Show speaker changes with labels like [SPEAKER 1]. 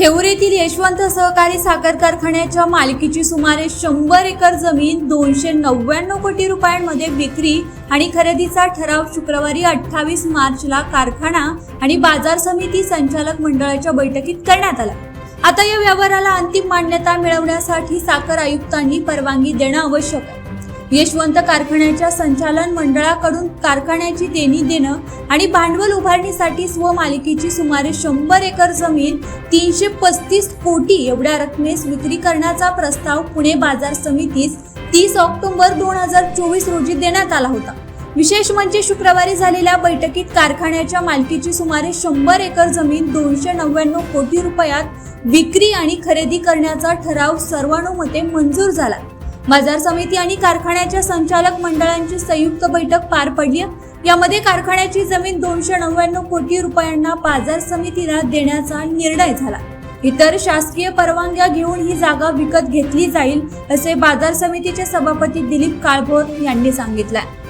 [SPEAKER 1] हेवरेतील यशवंत सहकारी साखर कारखान्याच्या मालकीची सुमारे 100 एकर जमीन 299 कोटी रुपयांमध्ये विक्री आणि खरेदीचा ठराव शुक्रवारी 28 मार्चला कारखाना आणि बाजार समिती संचालक मंडळाच्या बैठकीत करण्यात आला। आता या व्यवहाराला अंतिम मान्यता मिळवण्यासाठी साखर आयुक्तांनी परवानगी देणं आवश्यक आहे। यशवंत कारखान्याच्या संचालन मंडळाकडून कारखान्याची देणी देणं आणि भांडवल उभारणीसाठी स्वमालकीची सुमारे 100 एकर जमीन 335 कोटी एवढ्या रकमेस विक्री करण्याचा प्रस्ताव पुणे बाजार समितीस 30 ऑक्टोबर 2024 रोजी देण्यात आला होता। विशेष म्हणजे शुक्रवारी झालेल्या बैठकीत कारखान्याच्या मालकीची सुमारे 100 एकर जमीन 299 कोटी रुपयात विक्री आणि खरेदी करण्याचा ठराव सर्वानुमते मंजूर झाला। बाजार समिती आणि कारखान्याच्या संचालक मंडळांची संयुक्त बैठक पार पडली। यामध्ये कारखान्याची जमीन 299 कोटी रुपयांना बाजार समितीला देण्याचा निर्णय झाला। इतर शासकीय परवानग्या घेऊन ही जागा विकत घेतली जाईल असे बाजार समितीचे सभापती दिलीप काळभोर यांनी सांगितले।